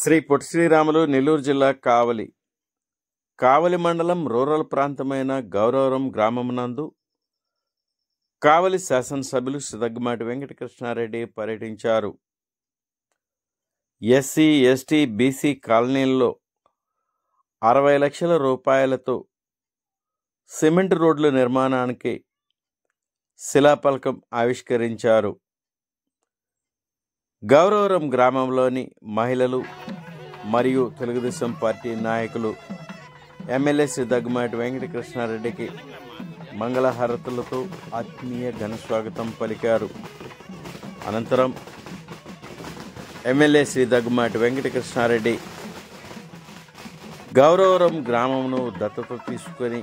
శ్రీ పొట్టి శ్రీరాములు నెల్లూరు జిల్లా కావలి మండలం రూరల్ ప్రాంతమైన గౌరవరం గ్రామమునందు కావలి శాసనసభ్యులు శ్రీ దగ్గుమాటి వెంకటకృష్ణారెడ్డి పర్యటించారు. ఎస్సీ, ఎస్టీ, బీసీ కాలనీల్లో 60 లక్షల రూపాయలతో సిమెంట్ రోడ్ల నిర్మాణానికి శిలాఫలకం ఆవిష్కరించారు. గౌరవరం గ్రామంలోని మహిళలు మరియు తెలుగుదేశం పార్టీ నాయకులు ఎమ్మెల్యే శ్రీ దగ్గుమాటి వెంకటకృష్ణారెడ్డికి మంగళహారతులతో ఆత్మీయ ఘనస్వాగతం పలికారు. అనంతరం ఎమ్మెల్యే శ్రీ దగ్గుమాటి వెంకటకృష్ణారెడ్డి గౌరవరం గ్రామంను దత్తత తీసుకొని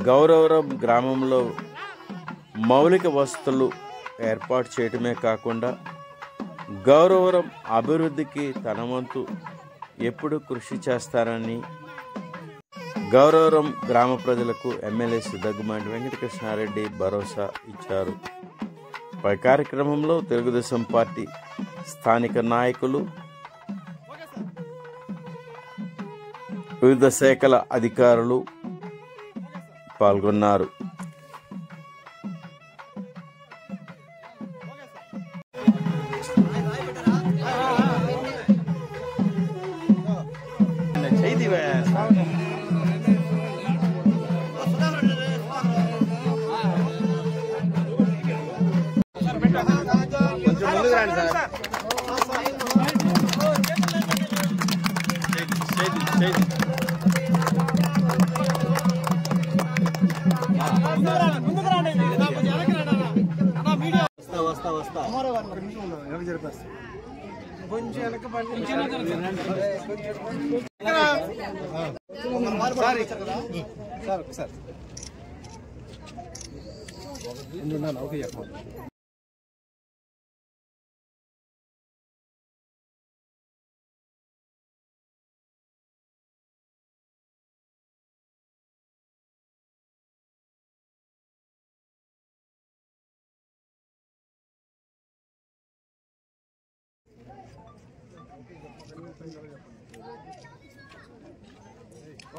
గౌరవరం గ్రామంలో మౌలిక వసతులు ఏర్పాటు చేయడమే కాకుండా గౌరవరం అభివృద్ధికి తన వంతు ఎప్పుడు కృషి చేస్తారని గౌరవరం గ్రామ ప్రజలకు ఎమ్మెల్యే శ్రీ దగ్గుమాటి వెంకటకృష్ణారెడ్డి భరోసా ఇచ్చారు. పై కార్యక్రమంలో తెలుగుదేశం పార్టీ స్థానిక నాయకులు, వివిధ శాఖల అధికారులు పాల్గొన్నారు.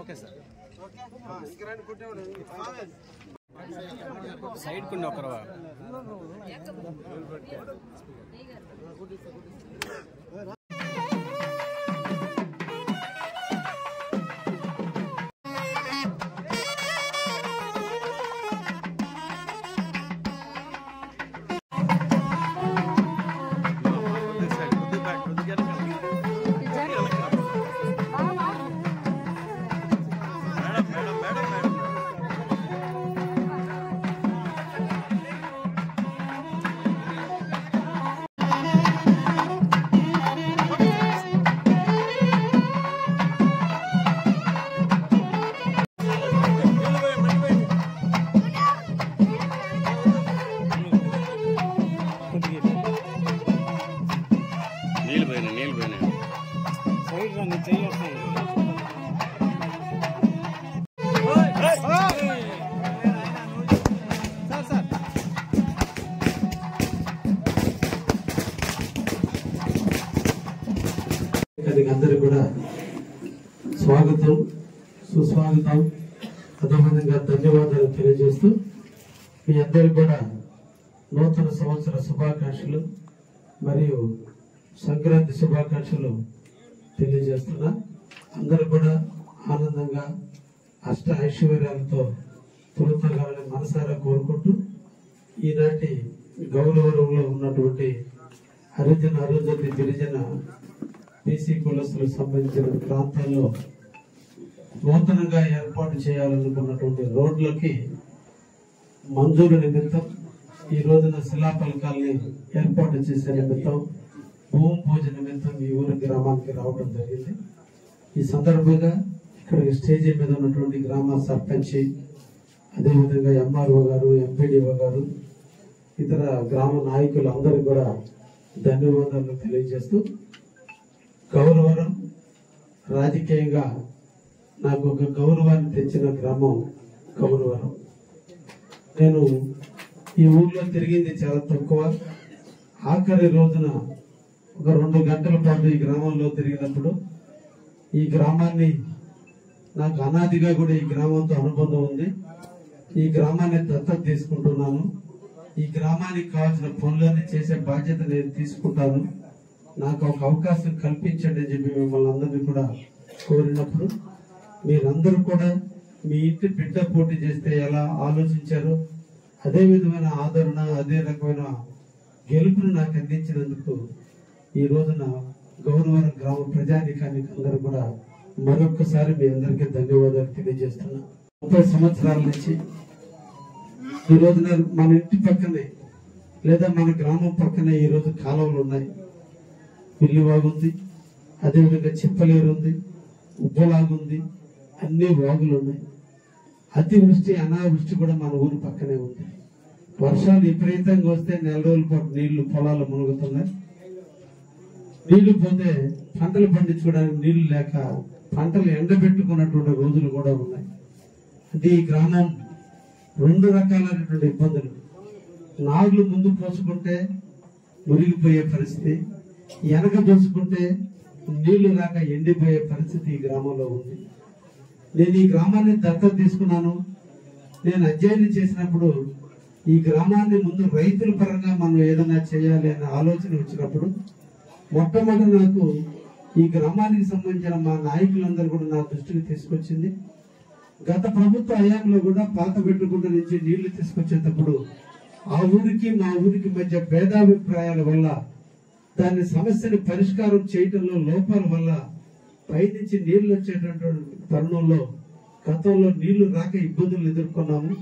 ఓకే సార్, సైడ్ కొన్ని ఒకరవా అందరికి కూడా స్వాగతం, సుస్వాగతం, అదేవిధంగా ధన్యవాదాలు తెలియజేస్తూ మీ అందరికి కూడా నూతన సంవత్సర శుభాకాంక్షలు మరియు సంక్రాంతి శుభాకాంక్షలు తెలియజేస్తున్నా. అందరూ కూడా ఆనందంగా అష్ట ఐశ్వర్యాలతో తొలుతగాలని మనసారా కోరుకుంటూ ఈనాటి గౌరవరంలో ఉన్నటువంటి హరిజన అరుంధతి గిరిజన బీసీ కులస్తులకు సంబంధించిన ప్రాంతాల్లో నూతనంగా ఏర్పాటు చేయాలనుకున్నటువంటి రోడ్లకి మంజూరు నిమిత్తం ఈ రోజున శిలాఫలకాల్ని ఏర్పాటు చేసే నిమిత్తం భూమి పూజ నిమిత్తం ఈ ఊరి గ్రామానికి రావడం జరిగింది. ఈ సందర్భంగా ఇక్కడ స్టేజీ మీద ఉన్నటువంటి గ్రామ సర్పంచి, అదేవిధంగా ఎంఆర్ఓ గారు, ఎంపీడీఓ గారు, ఇతర గ్రామ నాయకులు అందరూ కూడా ధన్యవాదాలు తెలియజేస్తూ గౌరవరం రాజకీయంగా నాకు ఒక గౌరవాన్ని తెచ్చిన గ్రామం గౌరవరం. నేను ఈ ఊర్లో తిరిగింది చాలా తక్కువ. ఆఖరి రోజున ఒక 2 గంటల పాటు ఈ గ్రామంలో తిరిగినప్పుడు ఈ గ్రామాన్ని నాకు అనాదిగా కూడా ఈ గ్రామంతో అనుబంధం ఉంది. ఈ గ్రామాన్ని దత్తత తీసుకుంటున్నాను. ఈ గ్రామానికి కావాల్సిన పనులన్నీ చేసే బాధ్యత నేను తీసుకుంటాను. నాకు ఒక అవకాశం కల్పించండి అని చెప్పి మిమ్మల్ని అందరినీ కూడా కోరినప్పుడు మీరందరూ కూడా మీ ఇంటి బిడ్డ పోటీ చేస్తే ఎలా ఆలోచించారో అదే విధమైన ఆదరణ, అదే రకమైన గెలుపును నాకు అందించినందుకు ఈ రోజున గౌరవరం గ్రామ ప్రజానీకానికి అందరూ కూడా మరొక్కసారి మీ అందరికీ ధన్యవాదాలు తెలియజేస్తున్నా. 30 సంవత్సరాల నుంచి ఈ రోజున మన ఇంటి పక్కనే లేదా మన గ్రామం పక్కనే ఈ రోజు కాలువలు ఉన్నాయి. పిల్లివాగుంది, అదేవిధంగా చెప్పలేరు ఉంది, ఉబ్బలాగుంది, అన్ని వాగులు ఉన్నాయి. అతివృష్టి అనావృష్టి కూడా మన ఊరు పక్కనే ఉంది. వర్షాలు విపరీతంగా వస్తే 4 రోజుల పాటు నీళ్లు పొలాలు మునుగుతున్నాయి. నీళ్లు పోతే పంటలు పండించుకోవడానికి నీళ్లు లేక పంటలు ఎండబెట్టుకున్నటువంటి రోజులు కూడా ఉన్నాయి. అంటే ఈ గ్రామం 2 రకాలైనటువంటి ఇబ్బందులు. నాగులు ముందు పోసుకుంటే మురిగిపోయే పరిస్థితి, వెనక పోసుకుంటే నీళ్లు రాక ఎండిపోయే పరిస్థితి ఈ గ్రామంలో ఉంది. నేను ఈ గ్రామాన్ని దత్తత తీసుకున్నాను. నేను అధ్యయనం చేసినప్పుడు ఈ గ్రామాన్ని ముందు రైతుల పరంగా మనం ఏదైనా చేయాలి అనే ఆలోచన వచ్చినప్పుడు మొట్టమొదటి నాకు ఈ గ్రామానికి సంబంధించిన మా నాయకులందరూ కూడా నా దృష్టికి తీసుకొచ్చింది. గత ప్రభుత్వ హయాంలో కూడా పాత పెట్టుకుంట నుంచి నీళ్లు తీసుకొచ్చేటప్పుడు ఆ ఊరికి మా ఊరికి మధ్య భేదాభిప్రాయాల వల్ల దాని సమస్యని పరిష్కారం చేయటంలో లోపాల వల్ల పైనుంచి నీళ్లు వచ్చేటటువంటి తరుణంలో గతంలో నీళ్లు రాక ఇబ్బందులు ఎదుర్కొన్నాము.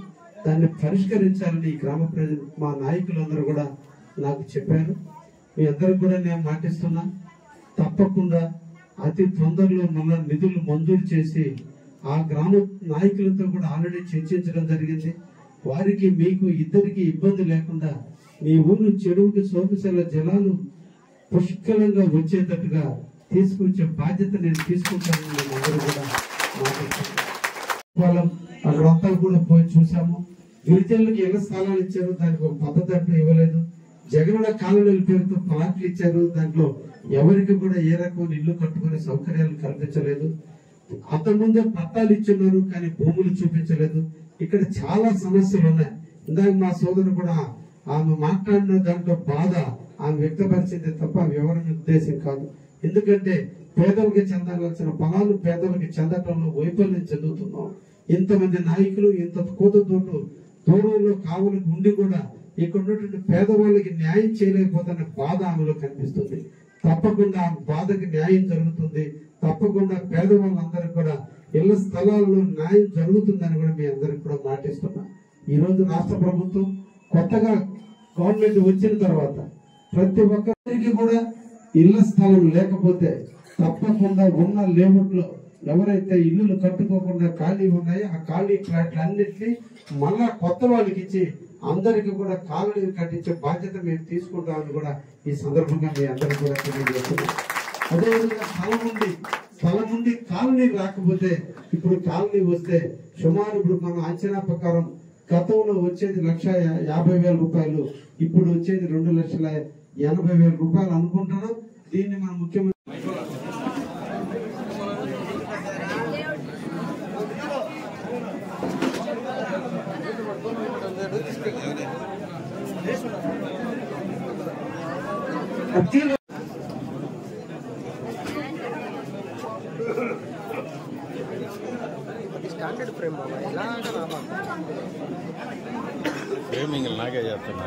దాన్ని పరిష్కరించాలని ఈ గ్రామ ప్రజలు మా నాయకులందరూ కూడా నాకు చెప్పారు. మీ అందరికి కూడా నేను మాటిస్తున్నా, తప్పకుండా అతి తొందరలో మళ్ళా నిధులు మంజూరు చేసి ఆ గ్రామ నాయకులతో కూడా ఆల్రెడీ చర్చించడం జరిగింది. వారికి మీకు ఇద్దరికి ఇబ్బంది లేకుండా మీ ఊరు చెరువుకి సోమశల జలాలు పుష్కలంగా వచ్చేటట్టుగా తీసుకొచ్చే బాధ్యత నేను తీసుకుంటానని మేము అందరూ కూడా మాట్లాడుతున్నాం. అక్కడంతా కూడా పోయి చూసాము. గిరిజనులకు ఇళ్ల స్థలాలు ఇచ్చారు, దానికి ఒక పద్ధతి అంటూ ఇవ్వలేదు. జగనన్న కాలనీల పేరుతో ప్లాట్లు ఇచ్చారు, దాంట్లో ఎవరికి కూడా ఏ రకమైన ఇల్లు కట్టుకునే సౌకర్యాలు కల్పించలేదు. అంతకుముందే పట్టాలు ఇచ్చున్నారు, కానీ భూములు చూపించలేదు. ఇక్కడ చాలా సమస్యలు ఉన్నాయి. ఇందాక మా సోదరు కూడా ఆమె మాట్లాడిన దాంట్లో బాధ ఆమె వ్యక్తపరిచింది తప్ప వివరణ ఉద్దేశం కాదు. ఎందుకంటే పేదలకి చెందాల్సిన ఫలాలు పేదలకి చెందటంలో వైఫల్యం చెందుతున్నాం. ఇంతమంది నాయకులు ఇంత కూతతోటు దూరంలో కావులకు ఉండి కూడా ఇక్కడ ఉన్నటువంటి పేదవాళ్ళకి న్యాయం చేయలేకపోతున్న బాధ ఆమెలో కనిపిస్తుంది. తప్పకుండా ఆ బాధకి న్యాయం జరుగుతుంది. తప్పకుండా పేదవాళ్ళందరికీ కూడా ఇళ్ల స్థలాల్లో న్యాయం జరుగుతుందని కూడా మీ అందరికి కూడా మాటిస్తున్నా. ఈ రోజు రాష్ట్ర ప్రభుత్వం కొత్తగా గవర్నమెంట్ వచ్చిన తర్వాత ప్రతి ఒక్కరికి కూడా ఇళ్ల స్థలం లేకపోతే తప్పకుండా ఉన్న లేఅవుట్లో ఎవరైతే ఇల్లులు కట్టుకోకుండా ఖాళీ ఉన్నాయో ఆ ఖాళీ ఫ్లాట్లు అన్నింటినీ మళ్ళా కొత్త వాళ్ళకి ఇచ్చి అందరికి కూడా కాలనీలు కట్టించే బాధ్యత మేము తీసుకుంటామని కూడా ఈ సందర్భంగా మీ అందరికి కూడా తెలియజేస్తున్నాం. అదేవిధంగా స్థలం ఉండి కాలనీ రాకపోతే ఇప్పుడు కాలనీ వస్తే సుమారు ఇప్పుడు మన అంచనా ప్రకారం గతంలో వచ్చేది 1,50,000 రూపాయలు, ఇప్పుడు వచ్చేది 2,80,000 రూపాయలు అనుకుంటున్నాం. దీన్ని మన ముఖ్యమంత్రి స్టాండర్డ్ ఫ్రేమ్ ఫ్రేమింగ్ నాకే చేస్తున్నా.